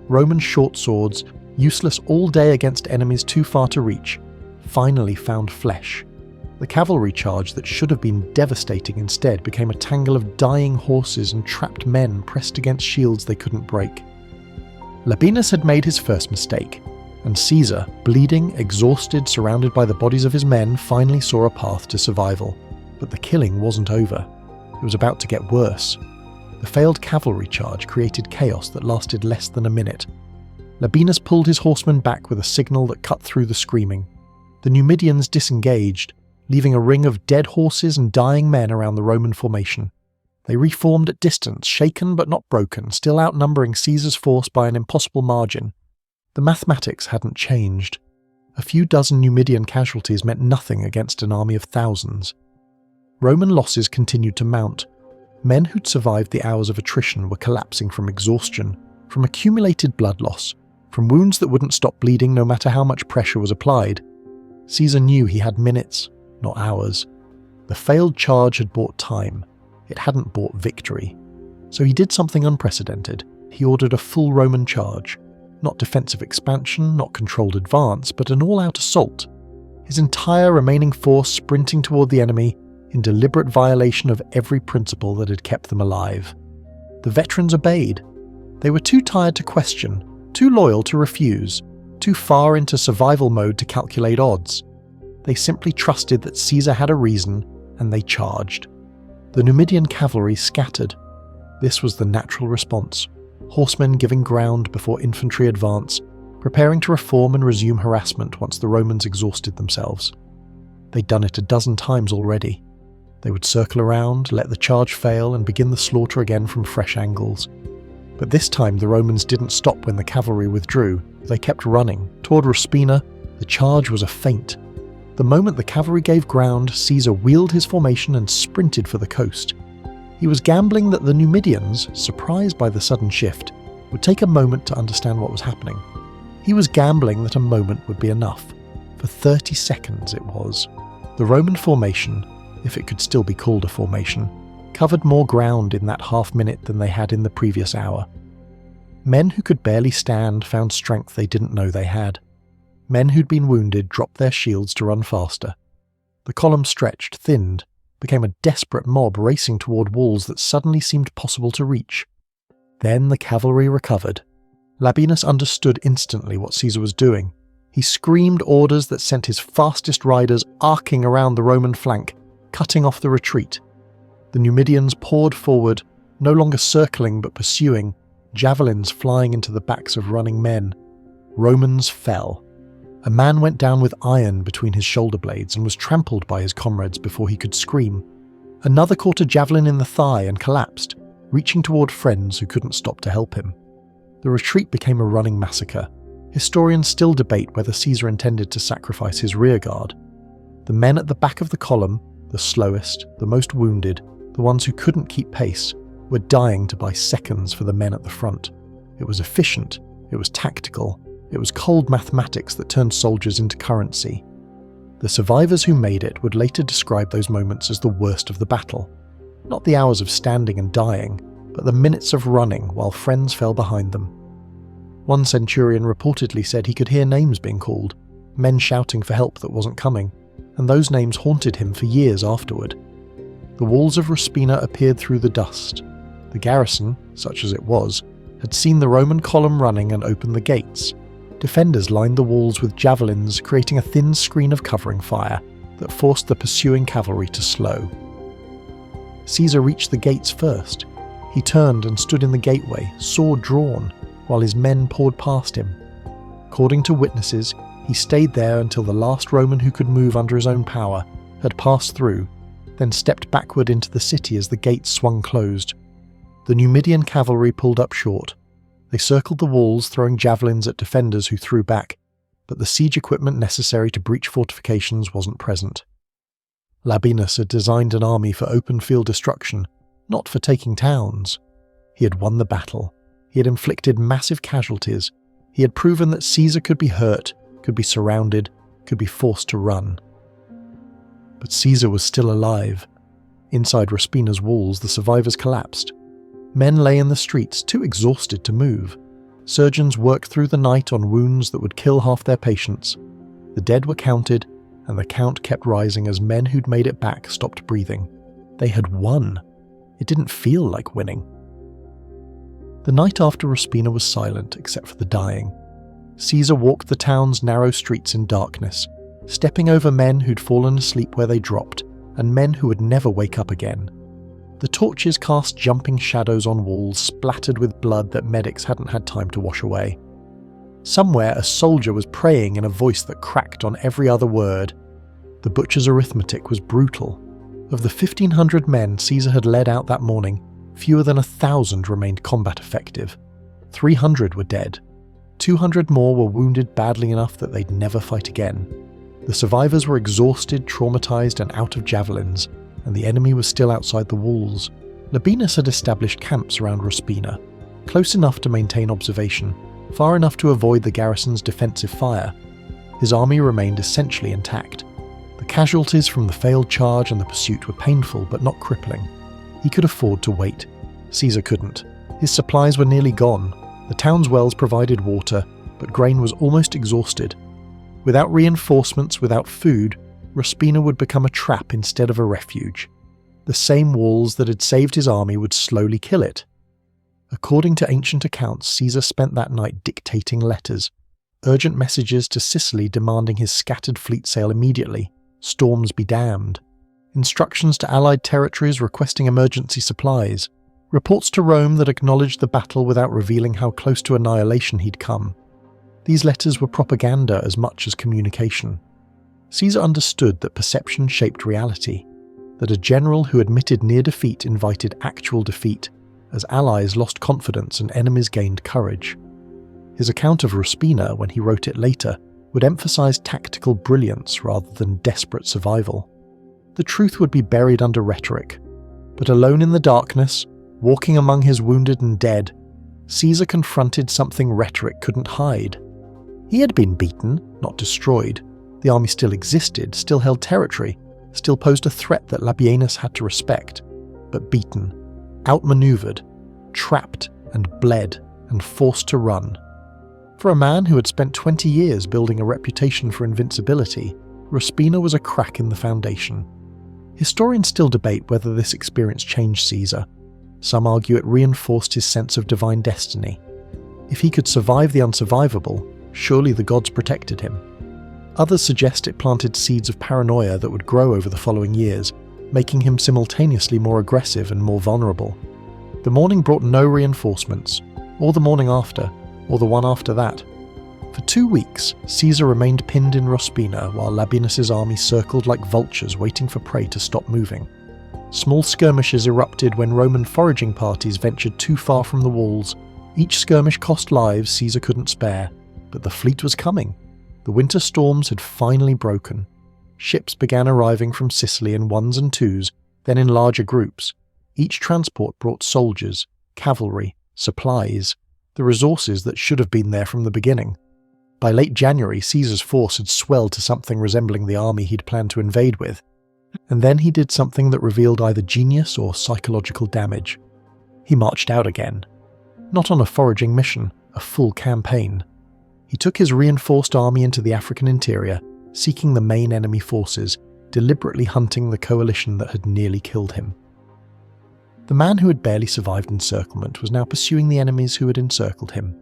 Roman short swords, useless all day against enemies too far to reach, finally found flesh. The cavalry charge that should have been devastating instead became a tangle of dying horses and trapped men pressed against shields they couldn't break. Labienus had made his first mistake, and Caesar, bleeding, exhausted, surrounded by the bodies of his men, finally saw a path to survival. But the killing wasn't over. It was about to get worse. The failed cavalry charge created chaos that lasted less than a minute. Labienus pulled his horsemen back with a signal that cut through the screaming. The Numidians disengaged, leaving a ring of dead horses and dying men around the Roman formation. They reformed at distance, shaken but not broken, still outnumbering Caesar's force by an impossible margin. The mathematics hadn't changed. A few dozen Numidian casualties meant nothing against an army of thousands. Roman losses continued to mount. Men who'd survived the hours of attrition were collapsing from exhaustion, from accumulated blood loss, from wounds that wouldn't stop bleeding no matter how much pressure was applied. Caesar knew he had minutes, not hours. The failed charge had bought time. It hadn't bought victory. So he did something unprecedented. He ordered a full Roman charge. Not defensive expansion, not controlled advance, but an all-out assault. His entire remaining force sprinting toward the enemy in deliberate violation of every principle that had kept them alive. The veterans obeyed. They were too tired to question, too loyal to refuse, too far into survival mode to calculate odds. They simply trusted that Caesar had a reason, and they charged. The Numidian cavalry scattered. This was the natural response. Horsemen giving ground before infantry advance, preparing to reform and resume harassment once the Romans exhausted themselves. They'd done it a dozen times already. They would circle around, let the charge fail, and begin the slaughter again from fresh angles. But this time the Romans didn't stop when the cavalry withdrew. They kept running. Toward Ruspina, the charge was a feint. The moment the cavalry gave ground, Caesar wheeled his formation and sprinted for the coast. He was gambling that the Numidians, surprised by the sudden shift, would take a moment to understand what was happening. He was gambling that a moment would be enough. For 30 seconds it was. The Roman formation, if it could still be called a formation, covered more ground in that half-minute than they had in the previous hour. Men who could barely stand found strength they didn't know they had. Men who'd been wounded dropped their shields to run faster. The column stretched, thinned, became a desperate mob racing toward walls that suddenly seemed possible to reach. Then the cavalry recovered. Labienus understood instantly what Caesar was doing. He screamed orders that sent his fastest riders arcing around the Roman flank, cutting off the retreat. The Numidians poured forward, no longer circling but pursuing, javelins flying into the backs of running men. Romans fell. A man went down with iron between his shoulder blades and was trampled by his comrades before he could scream. Another caught a javelin in the thigh and collapsed, reaching toward friends who couldn't stop to help him. The retreat became a running massacre. Historians still debate whether Caesar intended to sacrifice his rearguard. The men at the back of the column, the slowest, the most wounded, the ones who couldn't keep pace, were dying to buy seconds for the men at the front. It was efficient, it was tactical, it was cold mathematics that turned soldiers into currency. The survivors who made it would later describe those moments as the worst of the battle. Not the hours of standing and dying, but the minutes of running while friends fell behind them. One centurion reportedly said he could hear names being called, men shouting for help that wasn't coming, and those names haunted him for years afterward. The walls of Ruspina appeared through the dust. The garrison, such as it was, had seen the Roman column running and opened the gates. Defenders lined the walls with javelins, creating a thin screen of covering fire that forced the pursuing cavalry to slow. Caesar reached the gates first. He turned and stood in the gateway, sword drawn, while his men poured past him. According to witnesses, he stayed there until the last Roman who could move under his own power had passed through, then stepped backward into the city as the gates swung closed. The Numidian cavalry pulled up short. They circled the walls, throwing javelins at defenders who threw back, but the siege equipment necessary to breach fortifications wasn't present. Labienus had designed an army for open field destruction, not for taking towns. He had won the battle. He had inflicted massive casualties. He had proven that Caesar could be hurt, could be surrounded, could be forced to run. But Caesar was still alive. Inside Ruspina's walls, the survivors collapsed. Men lay in the streets, too exhausted to move. Surgeons worked through the night on wounds that would kill half their patients. The dead were counted, and the count kept rising as men who'd made it back stopped breathing. They had won. It didn't feel like winning. The night after Ruspina was silent, except for the dying. Caesar walked the town's narrow streets in darkness, stepping over men who'd fallen asleep where they dropped, and men who would never wake up again. The torches cast jumping shadows on walls splattered with blood that medics hadn't had time to wash away. Somewhere a soldier was praying in a voice that cracked on every other word. The butcher's arithmetic was brutal. Of the 1,500 men Caesar had led out that morning, fewer than 1,000 remained combat effective. 300 were dead. 200 more were wounded badly enough that they'd never fight again. The survivors were exhausted, traumatized, and out of javelins, and the enemy was still outside the walls. Labienus had established camps around Ruspina, close enough to maintain observation, far enough to avoid the garrison's defensive fire. His army remained essentially intact. The casualties from the failed charge and the pursuit were painful but not crippling. He could afford to wait. Caesar couldn't. His supplies were nearly gone. The town's wells provided water, but grain was almost exhausted. Without reinforcements, without food, Ruspina would become a trap instead of a refuge. The same walls that had saved his army would slowly kill it. According to ancient accounts, Caesar spent that night dictating letters, urgent messages to Sicily demanding his scattered fleet sail immediately, storms be damned, instructions to allied territories requesting emergency supplies, reports to Rome that acknowledged the battle without revealing how close to annihilation he'd come. These letters were propaganda as much as communication. Caesar understood that perception shaped reality, that a general who admitted near defeat invited actual defeat, as allies lost confidence and enemies gained courage. His account of Ruspina, when he wrote it later, would emphasize tactical brilliance rather than desperate survival. The truth would be buried under rhetoric, but alone in the darkness, walking among his wounded and dead, Caesar confronted something rhetoric couldn't hide. He had been beaten, not destroyed. The army still existed, still held territory, still posed a threat that Labienus had to respect, but beaten, outmaneuvered, trapped and bled and forced to run. For a man who had spent 20 years building a reputation for invincibility, Ruspina was a crack in the foundation. Historians still debate whether this experience changed Caesar. Some argue it reinforced his sense of divine destiny. If he could survive the unsurvivable, surely the gods protected him. Others suggest it planted seeds of paranoia that would grow over the following years, making him simultaneously more aggressive and more vulnerable. The morning brought no reinforcements, or the morning after, or the one after that. For 2 weeks, Caesar remained pinned in Ruspina while Labienus's army circled like vultures waiting for prey to stop moving. Small skirmishes erupted when Roman foraging parties ventured too far from the walls. Each skirmish cost lives Caesar couldn't spare, but the fleet was coming. The winter storms had finally broken. Ships began arriving from Sicily in ones and twos, then in larger groups. Each transport brought soldiers, cavalry, supplies, the resources that should have been there from the beginning. By late January, Caesar's force had swelled to something resembling the army he'd planned to invade with. And then he did something that revealed either genius or psychological damage. He marched out again. Not on a foraging mission, a full campaign. He took his reinforced army into the African interior, seeking the main enemy forces, deliberately hunting the coalition that had nearly killed him. The man who had barely survived encirclement was now pursuing the enemies who had encircled him.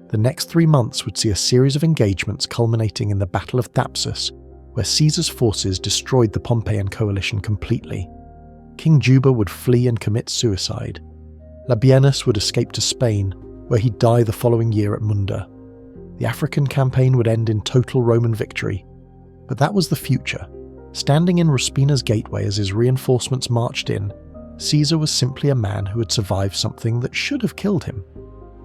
The next 3 months would see a series of engagements culminating in the Battle of Thapsus, where Caesar's forces destroyed the Pompeian coalition completely. King Juba would flee and commit suicide. Labienus would escape to Spain, where he'd die the following year at Munda. The African campaign would end in total Roman victory. But that was the future. Standing in Ruspina's gateway as his reinforcements marched in, Caesar was simply a man who had survived something that should have killed him.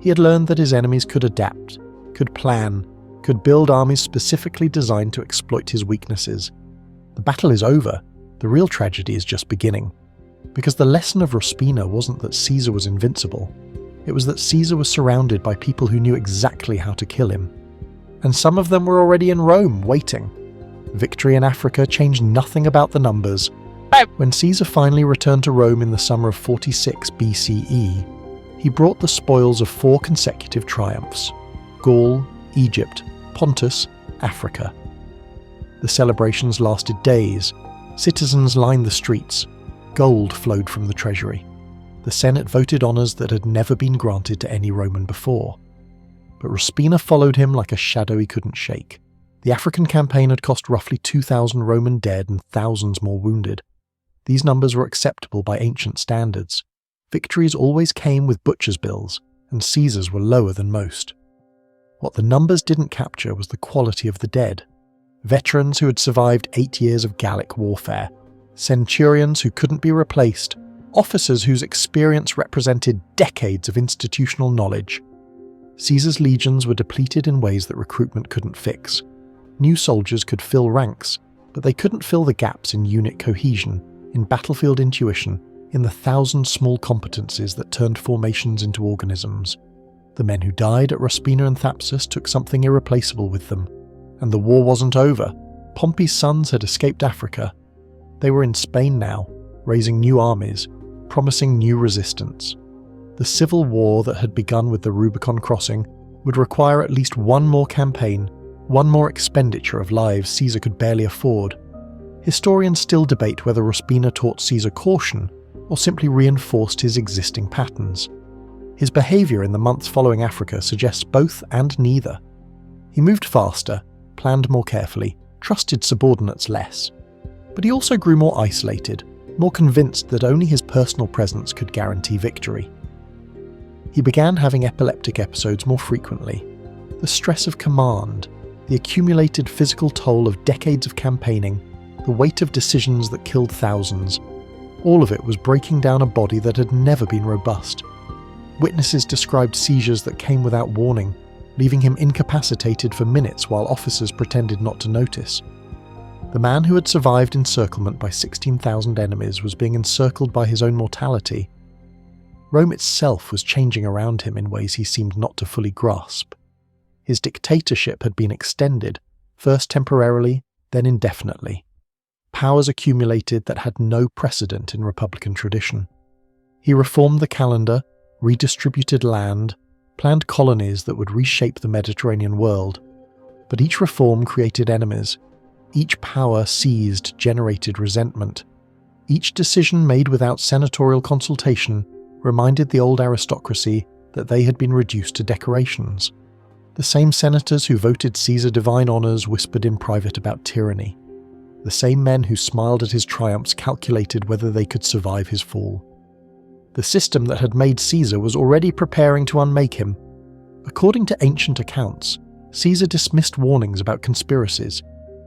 He had learned that his enemies could adapt, could plan, could build armies specifically designed to exploit his weaknesses. The battle is over. The real tragedy is just beginning. Because the lesson of Ruspina wasn't that Caesar was invincible. It was that Caesar was surrounded by people who knew exactly how to kill him. And some of them were already in Rome, waiting. Victory in Africa changed nothing about the numbers. When Caesar finally returned to Rome in the summer of 46 BCE, he brought the spoils of 4 consecutive triumphs: Gaul, Egypt, Pontus, Africa. The celebrations lasted days. Citizens lined the streets. Gold flowed from the treasury. The Senate voted honours that had never been granted to any Roman before. But Ruspina followed him like a shadow he couldn't shake. The African campaign had cost roughly 2,000 Roman dead and thousands more wounded. These numbers were acceptable by ancient standards. Victories always came with butcher's bills, and Caesar's were lower than most. What the numbers didn't capture was the quality of the dead. Veterans who had survived 8 years of Gallic warfare, centurions who couldn't be replaced, officers whose experience represented decades of institutional knowledge. Caesar's legions were depleted in ways that recruitment couldn't fix. New soldiers could fill ranks, but they couldn't fill the gaps in unit cohesion, in battlefield intuition, in the 1,000 small competencies that turned formations into organisms. The men who died at Ruspina and Thapsus took something irreplaceable with them. And the war wasn't over. Pompey's sons had escaped Africa. They were in Spain now, raising new armies, promising new resistance. The civil war that had begun with the Rubicon crossing would require at least one more campaign, one more expenditure of lives Caesar could barely afford. Historians still debate whether Ruspina taught Caesar caution or simply reinforced his existing patterns. His behaviour in the months following Africa suggests both and neither. He moved faster, planned more carefully, trusted subordinates less. But he also grew more isolated, more convinced that only his personal presence could guarantee victory. He began having epileptic episodes more frequently. The stress of command, the accumulated physical toll of decades of campaigning, the weight of decisions that killed thousands, all of it was breaking down a body that had never been robust. Witnesses described seizures that came without warning, leaving him incapacitated for minutes while officers pretended not to notice. The man who had survived encirclement by 16,000 enemies was being encircled by his own mortality. Rome itself was changing around him in ways he seemed not to fully grasp. His dictatorship had been extended, first temporarily, then indefinitely. Powers accumulated that had no precedent in Republican tradition. He reformed the calendar, redistributed land, planned colonies that would reshape the Mediterranean world. But each reform created enemies. Each power seized generated resentment. Each decision made without senatorial consultation reminded the old aristocracy that they had been reduced to decorations. The same senators who voted Caesar divine honours whispered in private about tyranny. The same men who smiled at his triumphs calculated whether they could survive his fall. The system that had made Caesar was already preparing to unmake him. According to ancient accounts, Caesar dismissed warnings about conspiracies.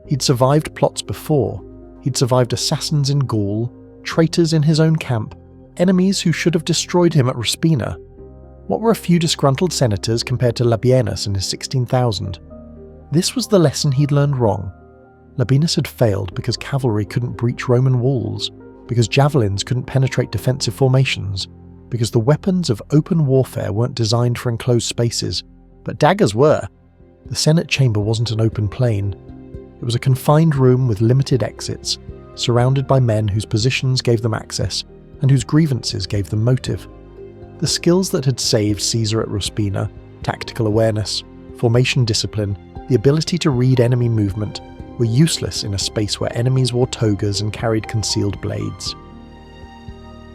He'd survived plots before. He'd survived assassins in Gaul, traitors in his own camp, enemies who should have destroyed him at Ruspina. What were a few disgruntled senators compared to Labienus and his 16,000? This was the lesson he'd learned wrong. Labienus had failed because cavalry couldn't breach Roman walls, because javelins couldn't penetrate defensive formations, because the weapons of open warfare weren't designed for enclosed spaces, but daggers were. The Senate chamber wasn't an open plain. It was a confined room with limited exits, surrounded by men whose positions gave them access, and whose grievances gave them motive. The skills that had saved Caesar at Ruspina, tactical awareness, formation discipline, the ability to read enemy movement, were useless in a space where enemies wore togas and carried concealed blades.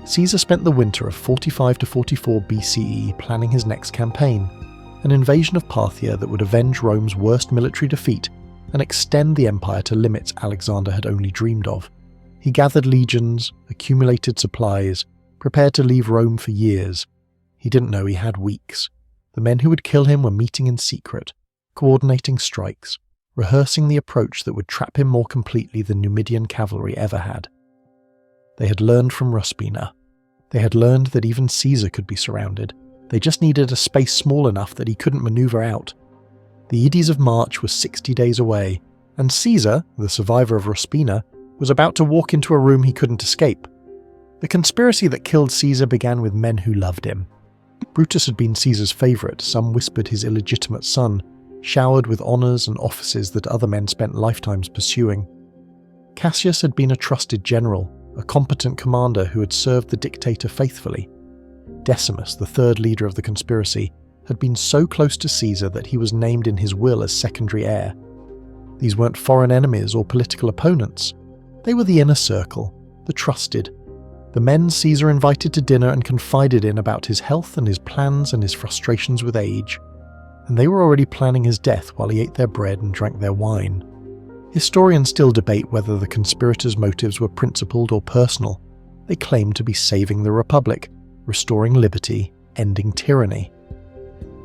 Caesar spent the winter of 45 to 44 BCE planning his next campaign, an invasion of Parthia that would avenge Rome's worst military defeat and extend the empire to limits Alexander had only dreamed of. He gathered legions, accumulated supplies, prepared to leave Rome for years. He didn't know he had weeks. The men who would kill him were meeting in secret, coordinating strikes, rehearsing the approach that would trap him more completely than Numidian cavalry ever had. They had learned from Ruspina. They had learned that even Caesar could be surrounded. They just needed a space small enough that he couldn't maneuver out. The Ides of March was 60 days away, and Caesar, the survivor of Ruspina, was about to walk into a room he couldn't escape. The conspiracy that killed Caesar began with men who loved him. Brutus had been Caesar's favourite, some whispered his illegitimate son, showered with honours and offices that other men spent lifetimes pursuing. Cassius had been a trusted general, a competent commander who had served the dictator faithfully. Decimus, the third leader of the conspiracy, had been so close to Caesar that he was named in his will as secondary heir. These weren't foreign enemies or political opponents. They were the inner circle, the trusted, the men Caesar invited to dinner and confided in about his health and his plans and his frustrations with age. And they were already planning his death while he ate their bread and drank their wine. Historians still debate whether the conspirators' motives were principled or personal. They claimed to be saving the Republic, restoring liberty, ending tyranny.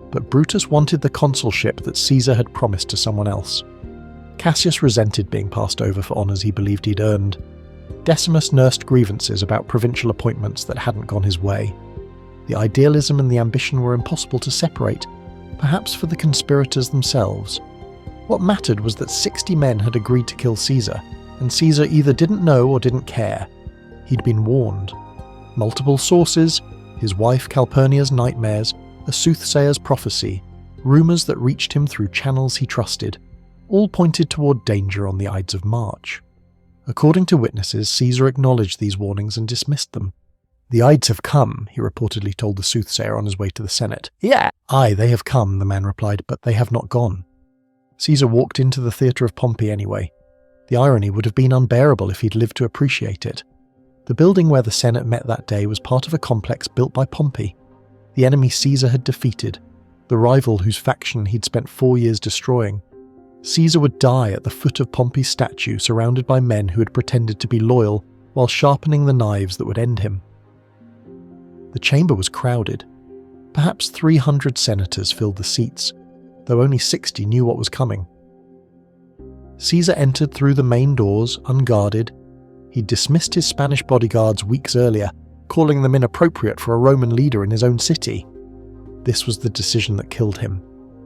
But Brutus wanted the consulship that Caesar had promised to someone else. Cassius resented being passed over for honours he believed he'd earned. Decimus nursed grievances about provincial appointments that hadn't gone his way. The idealism and the ambition were impossible to separate. Perhaps for the conspirators themselves. What mattered was that 60 men had agreed to kill Caesar, and Caesar either didn't know or didn't care. He'd been warned. Multiple sources, his wife Calpurnia's nightmares, a soothsayer's prophecy, rumours that reached him through channels he trusted, all pointed toward danger on the Ides of March. According to witnesses, Caesar acknowledged these warnings and dismissed them. "The Ides have come," he reportedly told the soothsayer on his way to the Senate. "Yeah." "Aye, they have come," the man replied, "but they have not gone." Caesar walked into the theatre of Pompey anyway. The irony would have been unbearable if he'd lived to appreciate it. The building where the Senate met that day was part of a complex built by Pompey, the enemy Caesar had defeated, the rival whose faction he'd spent 4 years destroying. Caesar would die at the foot of Pompey's statue, surrounded by men who had pretended to be loyal while sharpening the knives that would end him. The chamber was crowded. Perhaps 300 senators filled the seats, though only 60 knew what was coming. Caesar entered through the main doors, unguarded. He'd dismissed his Spanish bodyguards weeks earlier, calling them inappropriate for a Roman leader in his own city. This was the decision that killed him.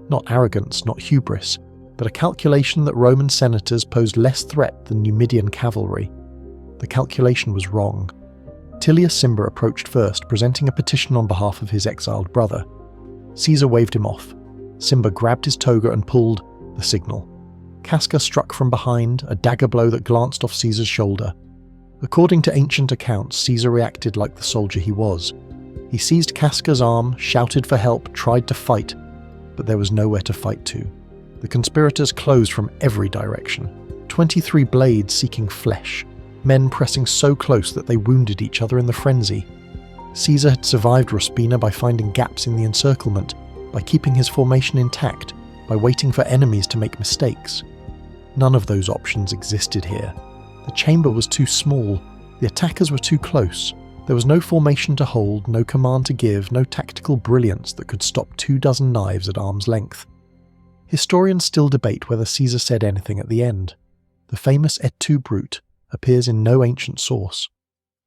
Not arrogance, not hubris, but a calculation that Roman senators posed less threat than Numidian cavalry. The calculation was wrong. Tullius Cimber approached first, presenting a petition on behalf of his exiled brother. Caesar waved him off. Cimber grabbed his toga and pulled the signal. Casca struck from behind, a dagger blow that glanced off Caesar's shoulder. According to ancient accounts, Caesar reacted like the soldier he was. He seized Casca's arm, shouted for help, tried to fight, but there was nowhere to fight to. The conspirators closed from every direction. 23 blades seeking flesh, men pressing so close that they wounded each other in the frenzy. Caesar had survived Ruspina by finding gaps in the encirclement, by keeping his formation intact, by waiting for enemies to make mistakes. None of those options existed here. The chamber was too small, the attackers were too close. There was no formation to hold, no command to give, no tactical brilliance that could stop 24 knives at arm's length. Historians still debate whether Caesar said anything at the end. The famous Et tu, Brute appears in no ancient source.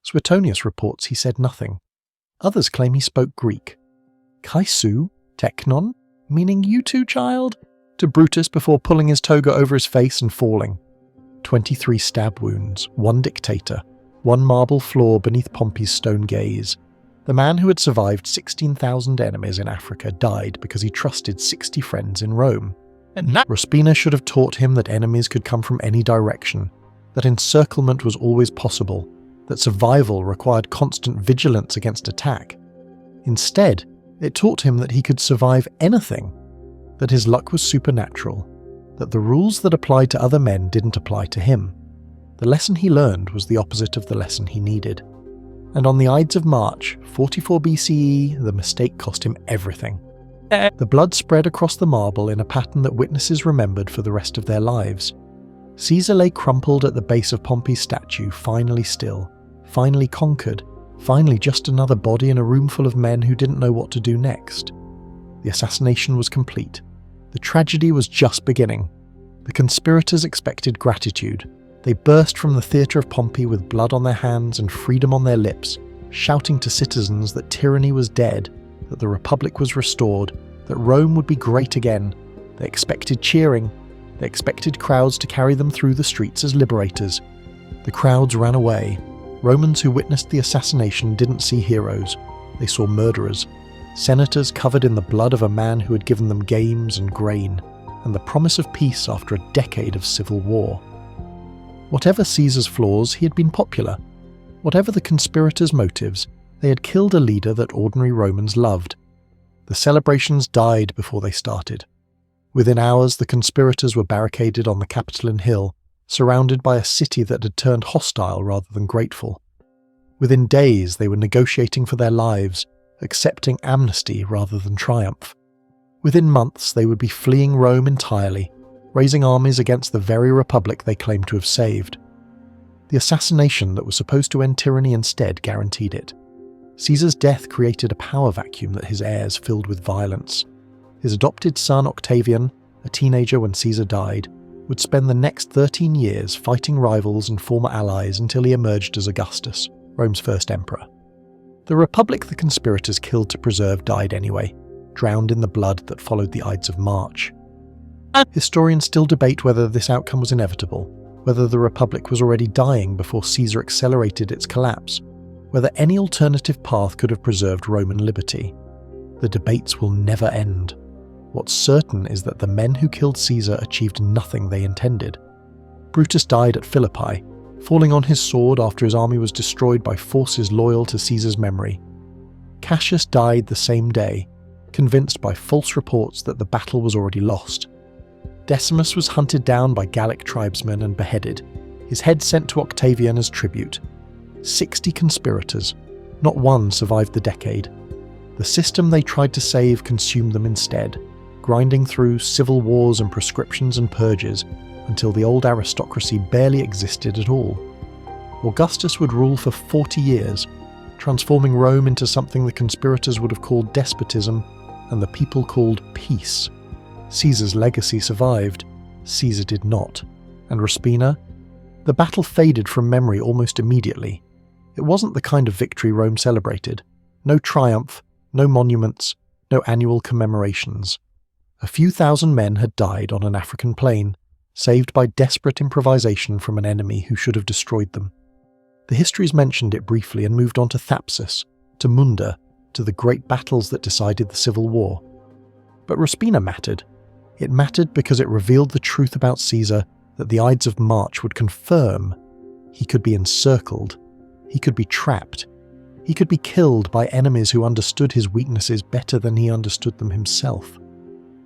Suetonius reports he said nothing. Others claim he spoke Greek. Kai su, teknon, meaning you too, child, to Brutus before pulling his toga over his face and falling. 23 stab wounds, 1 dictator, 1 marble floor beneath Pompey's stone gaze. The man who had survived 16,000 enemies in Africa died because he trusted 60 friends in Rome. And Ruspina should have taught him that enemies could come from any direction, that encirclement was always possible, that survival required constant vigilance against attack. Instead, it taught him that he could survive anything, that his luck was supernatural, that the rules that applied to other men didn't apply to him. The lesson he learned was the opposite of the lesson he needed. And on the Ides of March, 44 BCE, the mistake cost him everything. The blood spread across the marble in a pattern that witnesses remembered for the rest of their lives. Caesar lay crumpled at the base of Pompey's statue, finally still, finally conquered, finally just another body in a room full of men who didn't know what to do next. The assassination was complete. The tragedy was just beginning. The conspirators expected gratitude. They burst from the theatre of Pompey with blood on their hands and freedom on their lips, shouting to citizens that tyranny was dead, that the Republic was restored, that Rome would be great again. They expected cheering. They expected crowds to carry them through the streets as liberators. The crowds ran away. Romans who witnessed the assassination didn't see heroes. They saw murderers. Senators covered in the blood of a man who had given them games and grain, and the promise of peace after a decade of civil war. Whatever Caesar's flaws, he had been popular. Whatever the conspirators' motives, they had killed a leader that ordinary Romans loved. The celebrations died before they started. Within hours, the conspirators were barricaded on the Capitoline Hill, surrounded by a city that had turned hostile rather than grateful. Within days, they were negotiating for their lives, accepting amnesty rather than triumph. Within months, they would be fleeing Rome entirely, raising armies against the very republic they claimed to have saved. The assassination that was supposed to end tyranny instead guaranteed it. Caesar's death created a power vacuum that his heirs filled with violence. His adopted son Octavian, a teenager when Caesar died, would spend the next 13 years fighting rivals and former allies until he emerged as Augustus, Rome's first emperor. The republic the conspirators killed to preserve died anyway, drowned in the blood that followed the Ides of March. Historians still debate whether this outcome was inevitable, whether the Republic was already dying before Caesar accelerated its collapse, whether any alternative path could have preserved Roman liberty. The debates will never end. What's certain is that the men who killed Caesar achieved nothing they intended. Brutus died at Philippi, falling on his sword after his army was destroyed by forces loyal to Caesar's memory. Cassius died the same day, convinced by false reports that the battle was already lost. Decimus was hunted down by Gallic tribesmen and beheaded, his head sent to Octavian as tribute. 60 conspirators, not one survived the decade. The system they tried to save consumed them instead, grinding through civil wars and proscriptions and purges until the old aristocracy barely existed at all. Augustus would rule for 40 years, transforming Rome into something the conspirators would have called despotism and the people called peace. Caesar's legacy survived, Caesar did not. And Ruspina? The battle faded from memory almost immediately. It wasn't the kind of victory Rome celebrated. No triumph, no monuments, no annual commemorations. A few thousand men had died on an African plain, saved by desperate improvisation from an enemy who should have destroyed them. The histories mentioned it briefly and moved on to Thapsus, to Munda, to the great battles that decided the civil war. But Ruspina mattered. It mattered because it revealed the truth about Caesar that the Ides of March would confirm. He could be encircled. He could be trapped. He could be killed by enemies who understood his weaknesses better than he understood them himself.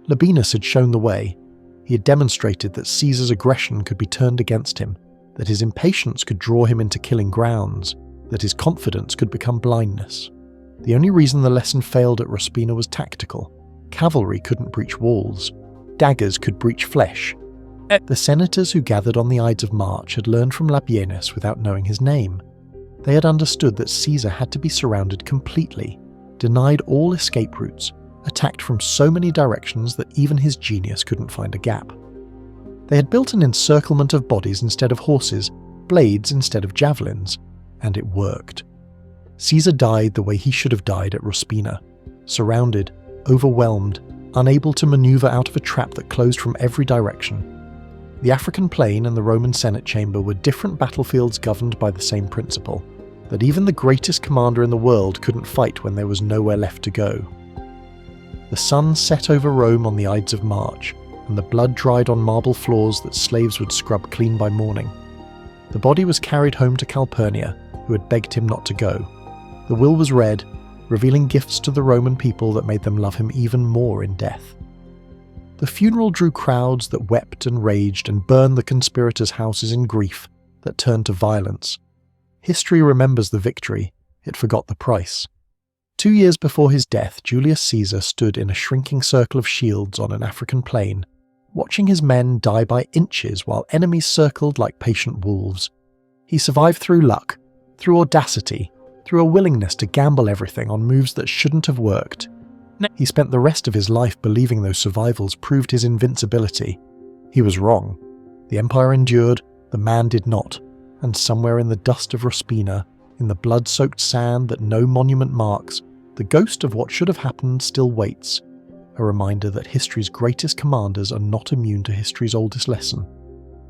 Labienus had shown the way. He had demonstrated that Caesar's aggression could be turned against him, that his impatience could draw him into killing grounds, that his confidence could become blindness. The only reason the lesson failed at Ruspina was tactical. Cavalry couldn't breach walls. Daggers could breach flesh. The senators who gathered on the Ides of March had learned from Labienus without knowing his name. They had understood that Caesar had to be surrounded completely, denied all escape routes, attacked from so many directions that even his genius couldn't find a gap. They had built an encirclement of bodies instead of horses, blades instead of javelins, and it worked. Caesar died the way he should have died at Ruspina, surrounded, overwhelmed, unable to maneuver out of a trap that closed from every direction. The African plain and the Roman Senate chamber were different battlefields governed by the same principle, that even the greatest commander in the world couldn't fight when there was nowhere left to go. The sun set over Rome on the Ides of March, and the blood dried on marble floors that slaves would scrub clean by morning. The body was carried home to Calpurnia, who had begged him not to go. The will was read, revealing gifts to the Roman people that made them love him even more in death. The funeral drew crowds that wept and raged and burned the conspirators' houses in grief that turned to violence. History remembers the victory, it forgot the price. 2 years before his death, Julius Caesar stood in a shrinking circle of shields on an African plain, watching his men die by inches while enemies circled like patient wolves. He survived through luck, through audacity, through a willingness to gamble everything on moves that shouldn't have worked. He spent the rest of his life believing those survivals proved his invincibility. He was wrong. The empire endured, the man did not, and somewhere in the dust of Ruspina, in the blood-soaked sand that no monument marks, the ghost of what should have happened still waits, a reminder that history's greatest commanders are not immune to history's oldest lesson.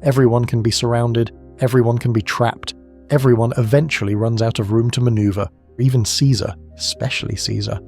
Everyone can be surrounded, everyone can be trapped, everyone eventually runs out of room to maneuver, even Caesar, especially Caesar.